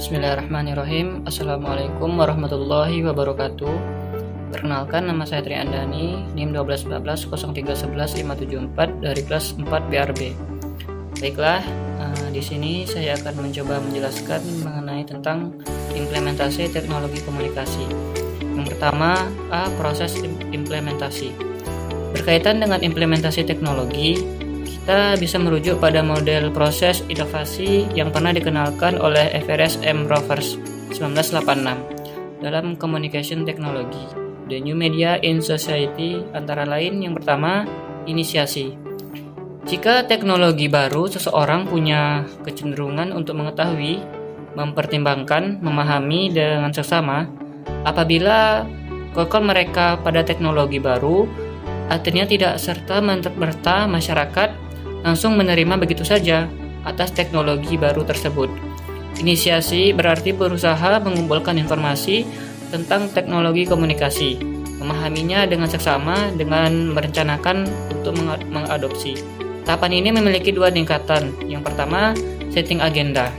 Bismillahirrahmanirrahim. Assalamualaikum warahmatullahi wabarakatuh. Perkenalkan, nama saya Tri Andani, NIM 12180311574 dari kelas 4 BRB. Baiklah, di sini saya akan mencoba menjelaskan mengenai tentang implementasi teknologi komunikasi. Yang pertama, proses implementasi. Berkaitan dengan implementasi teknologi, kita bisa merujuk pada model proses inovasi yang pernah dikenalkan oleh Everest M. Rovers 1986 dalam Communication Technology, The New Media in Society, antara lain yang pertama, inisiasi. Jika teknologi baru, seseorang punya kecenderungan untuk mengetahui, mempertimbangkan, memahami dengan seksama. Apabila kokoh mereka pada teknologi baru, artinya tidak serta-merta masyarakat langsung menerima begitu saja atas teknologi baru tersebut. Inisiasi berarti berusaha mengumpulkan informasi tentang teknologi komunikasi, memahaminya dengan seksama dengan merencanakan untuk mengadopsi. Tahapan ini memiliki dua tingkatan. Yang pertama, setting agenda,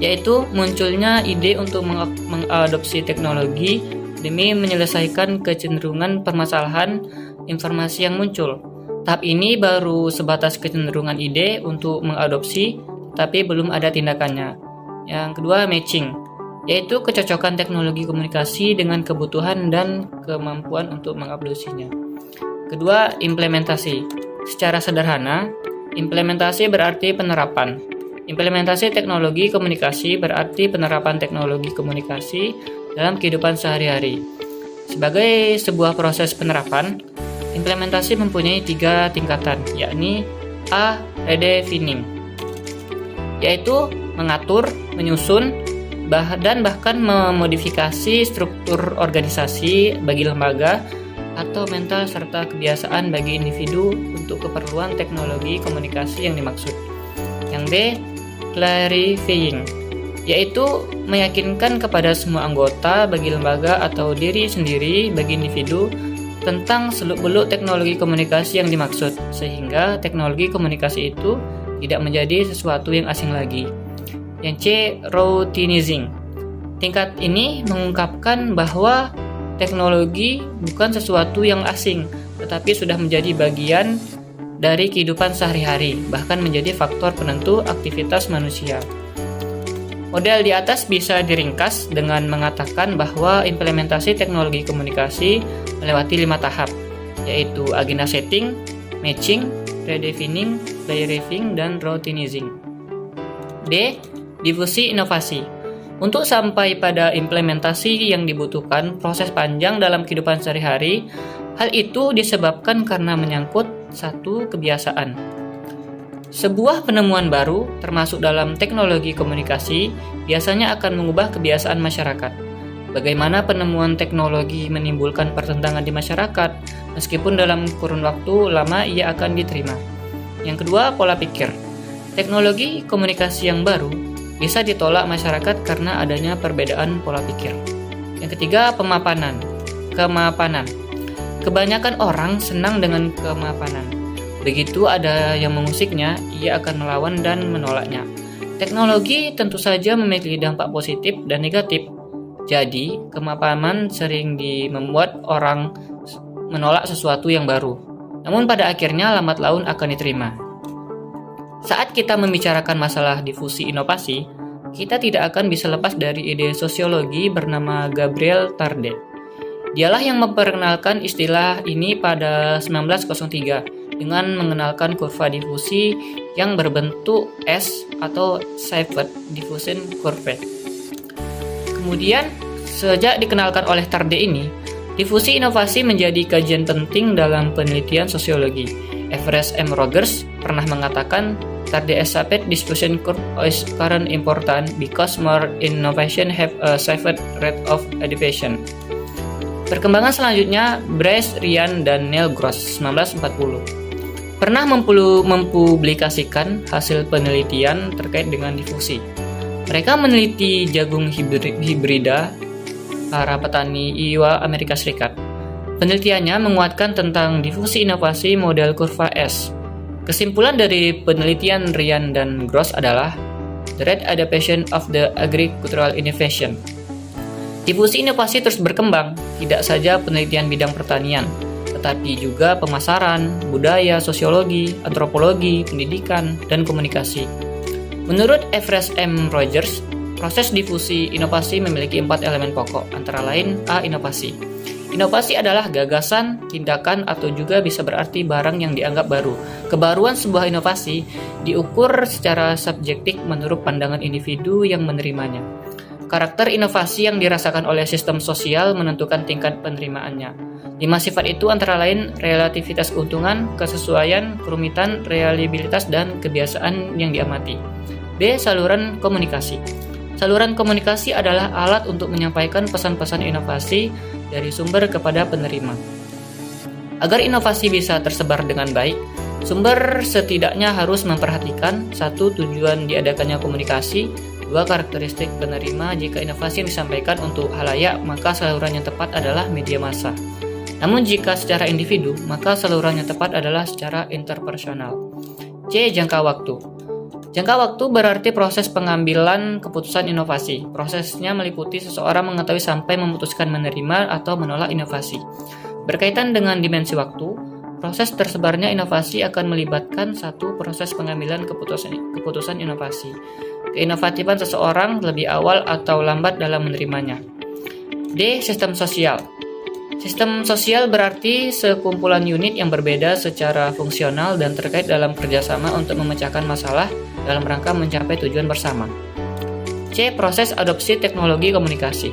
yaitu munculnya ide untuk mengadopsi teknologi demi menyelesaikan kecenderungan permasalahan informasi yang muncul. Tahap ini baru sebatas kecenderungan ide untuk mengadopsi, tapi belum ada tindakannya. Yang kedua, matching, yaitu kecocokan teknologi komunikasi dengan kebutuhan dan kemampuan untuk mengadopsinya. Kedua, implementasi. Secara sederhana, implementasi berarti penerapan. Implementasi teknologi komunikasi berarti penerapan teknologi komunikasi dalam kehidupan sehari-hari. Sebagai sebuah proses penerapan, implementasi mempunyai 3 tingkatan, yakni redefining, yaitu mengatur, menyusun, dan bahkan memodifikasi struktur organisasi bagi lembaga atau mental serta kebiasaan bagi individu untuk keperluan teknologi komunikasi yang dimaksud. Yang B, clarifying, yaitu meyakinkan kepada semua anggota bagi lembaga atau diri sendiri bagi individu tentang seluk-beluk teknologi komunikasi yang dimaksud, sehingga teknologi komunikasi itu tidak menjadi sesuatu yang asing lagi. Yang C, routinizing. Tingkat ini mengungkapkan bahwa teknologi bukan sesuatu yang asing, tetapi sudah menjadi bagian dari kehidupan sehari-hari, bahkan menjadi faktor penentu aktivitas manusia. Model di atas bisa diringkas dengan mengatakan bahwa implementasi teknologi komunikasi melewati 5 tahap, yaitu agenda setting, matching, redefining, clarifying, dan routinizing. D. Difusi inovasi. Untuk sampai pada implementasi yang dibutuhkan proses panjang dalam kehidupan sehari-hari. Hal itu disebabkan karena menyangkut satu kebiasaan. Sebuah penemuan baru, termasuk dalam teknologi komunikasi, biasanya akan mengubah kebiasaan masyarakat. Bagaimana penemuan teknologi menimbulkan pertentangan di masyarakat, meskipun dalam kurun waktu lama ia akan diterima. Yang kedua, pola pikir. Teknologi komunikasi yang baru bisa ditolak masyarakat karena adanya perbedaan pola pikir. Yang ketiga, kemapanan. Kebanyakan orang senang dengan kemapanan. Begitu ada yang mengusiknya, ia akan melawan dan menolaknya. Teknologi tentu saja memiliki dampak positif dan negatif. Jadi, kemapanan sering membuat orang menolak sesuatu yang baru. Namun pada akhirnya lambat laun akan diterima. Saat kita membicarakan masalah difusi inovasi, kita tidak akan bisa lepas dari ide sosiologi bernama Gabriel Tarde. Dialah yang memperkenalkan istilah ini pada 1903 dengan mengenalkan kurva difusi yang berbentuk S atau Seifert diffusion curve. Kemudian, sejak dikenalkan oleh Tarde ini, difusi inovasi menjadi kajian penting dalam penelitian sosiologi. Everest M. Rovers pernah mengatakan, Tarde Seifert diffusion curve is current important because more innovation have a Seifert rate of adaptation. Perkembangan selanjutnya, Bryce, Ryan, dan Neil Gross 1940 pernah mempublikasikan hasil penelitian terkait dengan difusi. Mereka meneliti jagung hibrida para petani Iowa, Amerika Serikat. Penelitiannya menguatkan tentang difusi inovasi model kurva S. Kesimpulan dari penelitian Ryan dan Gross adalah the right adaptation of the agricultural innovation. Difusi inovasi terus berkembang, tidak saja penelitian bidang pertanian, tetapi juga pemasaran, budaya, sosiologi, antropologi, pendidikan, dan komunikasi. Menurut Everest M. Rogers, proses difusi inovasi memiliki 4 elemen pokok, antara lain A. Inovasi. Inovasi adalah gagasan, tindakan, atau juga bisa berarti barang yang dianggap baru. Kebaruan sebuah inovasi diukur secara subjektif menurut pandangan individu yang menerimanya. Karakter inovasi yang dirasakan oleh sistem sosial menentukan tingkat penerimaannya. 5 sifat itu antara lain relativitas keuntungan, kesesuaian, kerumitan, reliabilitas, dan kebiasaan yang diamati. B. Saluran komunikasi. Saluran komunikasi adalah alat untuk menyampaikan pesan-pesan inovasi dari sumber kepada penerima. Agar inovasi bisa tersebar dengan baik, sumber setidaknya harus memperhatikan 1. Tujuan diadakannya komunikasi, 2. Karakteristik penerima. Jika inovasi yang disampaikan untuk halayak, maka saluran yang tepat adalah media massa. Namun jika secara individu, maka saluran yang tepat adalah secara interpersonal. C. Jangka waktu. Jangka waktu berarti proses pengambilan keputusan inovasi. Prosesnya meliputi seseorang mengetahui sampai memutuskan menerima atau menolak inovasi. Berkaitan dengan dimensi waktu, proses tersebarnya inovasi akan melibatkan 1. Proses pengambilan keputusan inovasi. Keinovatifan seseorang lebih awal atau lambat dalam menerimanya. D. Sistem sosial. Sistem sosial berarti sekumpulan unit yang berbeda secara fungsional dan terkait dalam kerjasama untuk memecahkan masalah dalam rangka mencapai tujuan bersama. C. Proses adopsi teknologi komunikasi.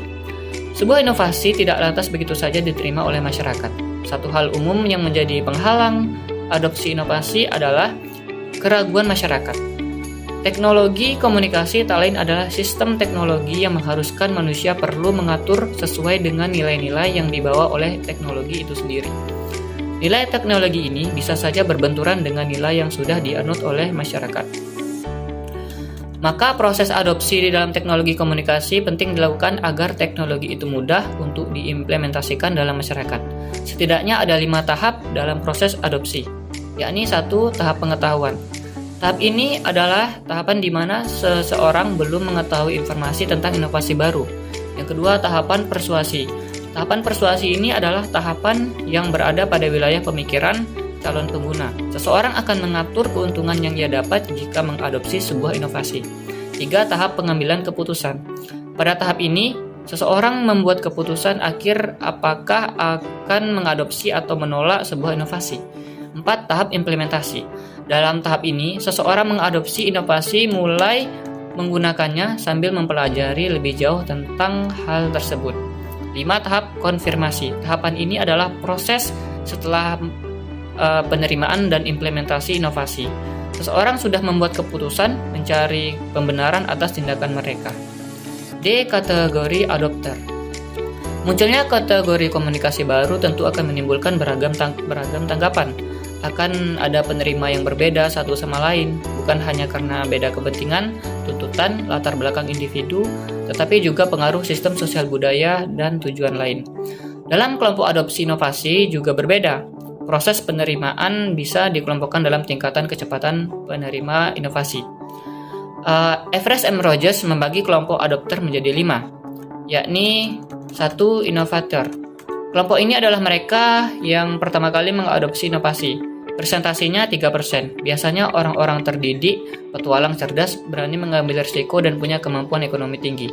Sebuah inovasi tidak lantas begitu saja diterima oleh masyarakat. Satu hal umum yang menjadi penghalang adopsi inovasi adalah keraguan masyarakat. Teknologi komunikasi tak lain adalah sistem teknologi yang mengharuskan manusia perlu mengatur sesuai dengan nilai-nilai yang dibawa oleh teknologi itu sendiri. Nilai teknologi ini bisa saja berbenturan dengan nilai yang sudah dianut oleh masyarakat. Maka proses adopsi di dalam teknologi komunikasi penting dilakukan agar teknologi itu mudah untuk diimplementasikan dalam masyarakat. Setidaknya ada 5 tahap dalam proses adopsi, yakni 1. Tahap pengetahuan. Tahap ini adalah tahapan di mana seseorang belum mengetahui informasi tentang inovasi baru. Yang kedua, tahapan persuasi. Tahapan persuasi ini adalah tahapan yang berada pada wilayah pemikiran calon pengguna. Seseorang akan mengatur keuntungan yang ia dapat jika mengadopsi sebuah inovasi. 3. Tahap pengambilan keputusan. Pada tahap ini, seseorang membuat keputusan akhir apakah akan mengadopsi atau menolak sebuah inovasi. 4. Tahap implementasi. Dalam tahap ini, seseorang mengadopsi inovasi mulai menggunakannya sambil mempelajari lebih jauh tentang hal tersebut. 5. Tahap konfirmasi. Tahapan ini adalah proses setelah penerimaan dan implementasi inovasi. Seseorang sudah membuat keputusan mencari pembenaran atas tindakan mereka. D. Kategori adopter. Munculnya kategori komunikasi baru tentu akan menimbulkan beragam tanggapan. Akan ada penerima yang berbeda satu sama lain, bukan hanya karena beda kepentingan, tuntutan, latar belakang individu, tetapi juga pengaruh sistem sosial budaya dan tujuan lain. Dalam kelompok adopsi inovasi juga berbeda. Proses penerimaan bisa dikelompokkan dalam tingkatan kecepatan penerima inovasi. Everest M. Rogers membagi kelompok adopter menjadi 5, yakni 1. Inovator. Kelompok ini adalah mereka yang pertama kali mengadopsi inovasi. Presentasinya 3%. Biasanya orang-orang terdidik, petualang cerdas, berani mengambil risiko dan punya kemampuan ekonomi tinggi.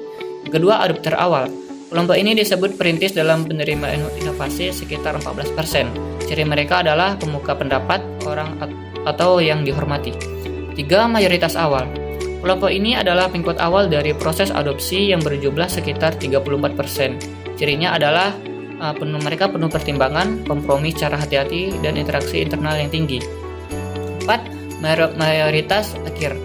Kedua, adopter awal. Kelompok ini disebut perintis dalam penerima inovasi sekitar 14%. Ciri mereka adalah pemuka pendapat, orang atau yang dihormati. 3. Mayoritas awal. Kelompok ini adalah pengikut awal dari proses adopsi yang berjumlah sekitar 34%. Cirinya adalah mereka penuh pertimbangan, kompromi secara hati-hati, dan interaksi internal yang tinggi. 4. Mayoritas akhir.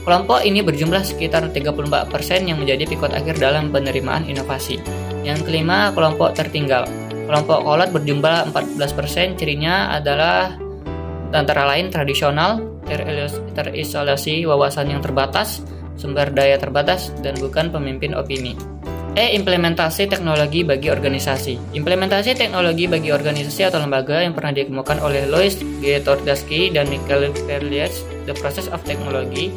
Kelompok ini berjumlah sekitar 34% yang menjadi pengikut akhir dalam penerimaan inovasi. Yang kelima, kelompok tertinggal. Kelompok kolot berjumlah 14%, cirinya adalah antara lain tradisional, terisolasi, wawasan yang terbatas, sumber daya terbatas, dan bukan pemimpin opini. Implementasi teknologi bagi organisasi. Implementasi teknologi bagi organisasi atau lembaga yang pernah dikemukakan oleh Louis G. Tordasky dan Michael Verlies, The Process of Technology,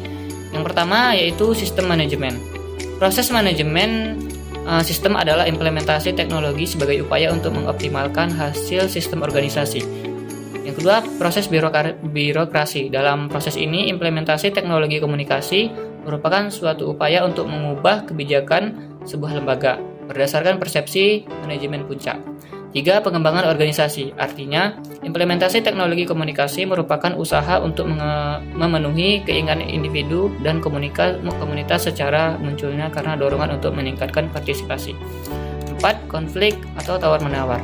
Yang pertama yaitu sistem manajemen. Proses manajemen sistem adalah implementasi teknologi sebagai upaya untuk mengoptimalkan hasil sistem organisasi. Yang kedua, proses birokrasi. Dalam proses ini, implementasi teknologi komunikasi merupakan suatu upaya untuk mengubah kebijakan sebuah lembaga berdasarkan persepsi manajemen puncak. 3. Pengembangan organisasi. Artinya, implementasi teknologi komunikasi merupakan usaha untuk memenuhi keinginan individu dan komunitas secara munculnya karena dorongan untuk meningkatkan partisipasi. 4. Konflik atau tawar-menawar.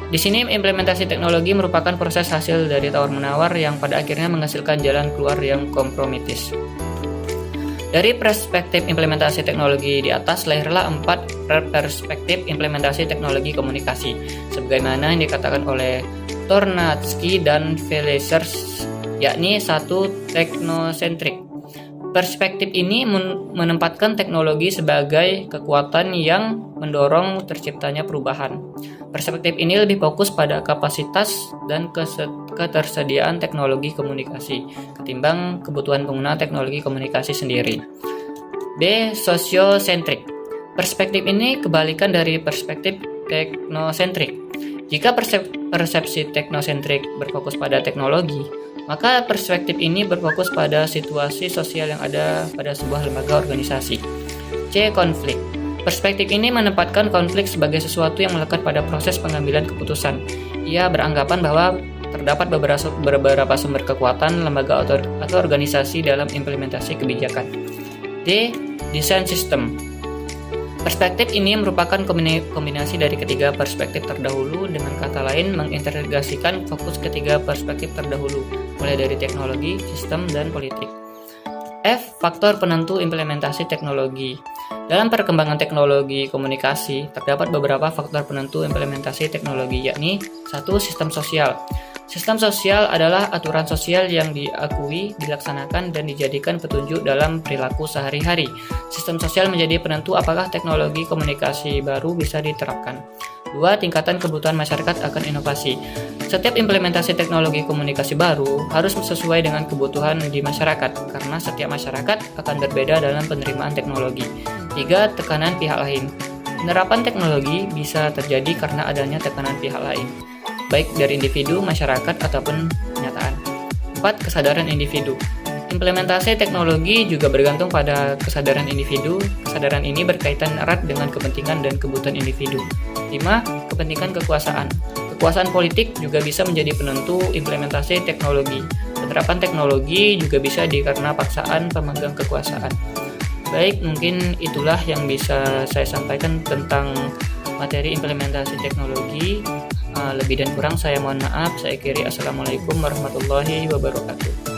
Di sini implementasi teknologi merupakan proses hasil dari tawar-menawar yang pada akhirnya menghasilkan jalan keluar yang kompromitis. Dari perspektif implementasi teknologi di atas, lahirlah 4 perspektif implementasi teknologi komunikasi, sebagaimana yang dikatakan oleh Tornatsky dan Velezers, yakni 1. Teknosentrik. Perspektif ini menempatkan teknologi sebagai kekuatan yang mendorong terciptanya perubahan. Perspektif ini lebih fokus pada kapasitas dan ketersediaan teknologi komunikasi ketimbang kebutuhan pengguna teknologi komunikasi sendiri. B. Sosiosentrik. Perspektif ini kebalikan dari perspektif teknosentrik. Jika persepsi teknosentrik berfokus pada teknologi, maka perspektif ini berfokus pada situasi sosial yang ada pada sebuah lembaga organisasi. C. Konflik. Perspektif ini menempatkan konflik sebagai sesuatu yang melekat pada proses pengambilan keputusan. Ia beranggapan bahwa terdapat beberapa sumber kekuatan lembaga atau organisasi dalam implementasi kebijakan. D. Desain sistem. Perspektif ini merupakan kombinasi dari ketiga perspektif terdahulu, dengan kata lain mengintegrasikan fokus ketiga perspektif terdahulu, mulai dari teknologi, sistem, dan politik. F. Faktor penentu implementasi teknologi. Dalam perkembangan teknologi komunikasi, terdapat beberapa faktor penentu implementasi teknologi, yakni 1. Sistem sosial. Sistem sosial adalah aturan sosial yang diakui, dilaksanakan, dan dijadikan petunjuk dalam perilaku sehari-hari. Sistem sosial menjadi penentu apakah teknologi komunikasi baru bisa diterapkan. 2. Tingkatan kebutuhan masyarakat akan inovasi. Setiap implementasi teknologi komunikasi baru harus sesuai dengan kebutuhan di masyarakat, karena setiap masyarakat akan berbeda dalam penerimaan teknologi. 3. Tekanan pihak lain. Penerapan teknologi bisa terjadi karena adanya tekanan pihak lain, baik dari individu, masyarakat, ataupun kenyataan. 4. Kesadaran individu. Implementasi teknologi juga bergantung pada kesadaran individu. Kesadaran ini berkaitan erat dengan kepentingan dan kebutuhan individu. 5. Kepentingan kekuasaan. Kekuasaan politik juga bisa menjadi penentu implementasi teknologi. Penerapan teknologi juga bisa karena paksaan pemegang kekuasaan. Baik, mungkin itulah yang bisa saya sampaikan tentang materi implementasi teknologi. Lebih dan kurang saya mohon maaf. Saya akhiri. Assalamualaikum warahmatullahi wabarakatuh.